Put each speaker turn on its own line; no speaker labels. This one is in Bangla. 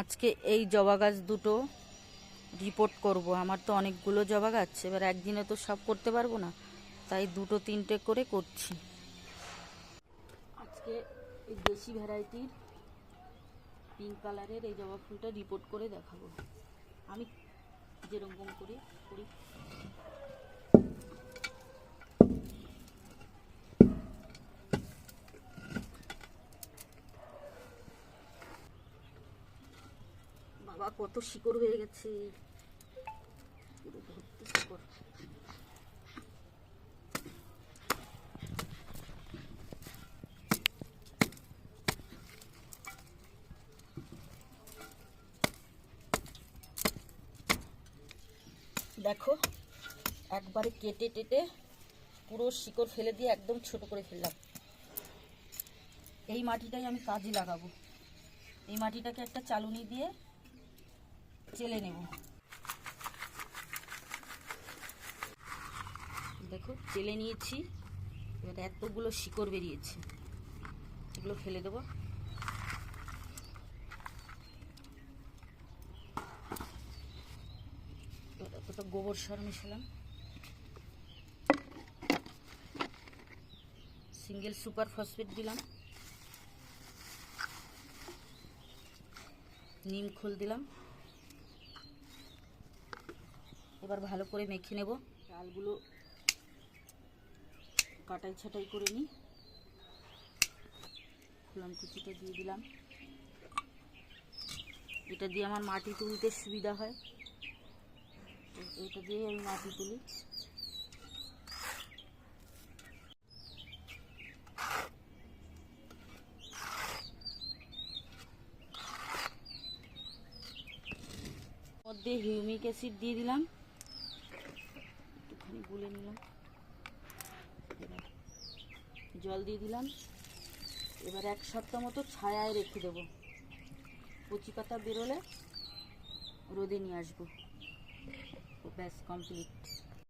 আজকে এই জবা গাছ দুটো রিপোর্ট করব। আমার তো অনেকগুলো জবা গাছ, এবার একদিনে তো সব করতে পারবো না, তাই দুটো তিনটে করে করছি। আজকে এই দেশি ভ্যারাইটির পিঙ্ক কালারের এই জবা ফুলটা রিপোর্ট করে দেখাবো আমি যেরকম করি। বাবা কত শিকড় হয়ে গেছে, পুরো ভর্তি শিকড়। দেখো একবারে কেটে টেটে পুরো শিকড় ফেলে দিয়ে একদম ছোট করে ফেললাম। এই মাটিটাই আমি কাজে লাগাবো। এই মাটিটাকে একটা চালুনি দিয়ে চেলে নেব। দেখো চেলে নিয়েছি, এবার এতগুলো শিকড় বেরিয়েছে, এগুলো ফেলে দেবো। এতটা গোবর সার মিশালাম, সিঙ্গেল সুপার ফসফেট দিলাম, নিম খোল দিলাম। এবার ভালো করে মেখে নেব। ডালগুলো কাটাই ছাটাই করে নিই। ফুলাম কুচিটা দিয়ে দিলাম। এটা দিয়ে আমার মাটি তুলতে সুবিধা হয়, এটা দিয়ে আমি মাটি তুলি। মধ্যে হিউমিক অ্যাসিড দিয়ে দিলাম, একটুখানি গুলে নিলাম, জল দিয়ে দিলাম। এবার এক সপ্তাহ মতো ছায়ায় রেখে দেবো। কচি পাতা বেরোলে রোদে নিয়ে আসবো। ব্যাস কমপ্লিট।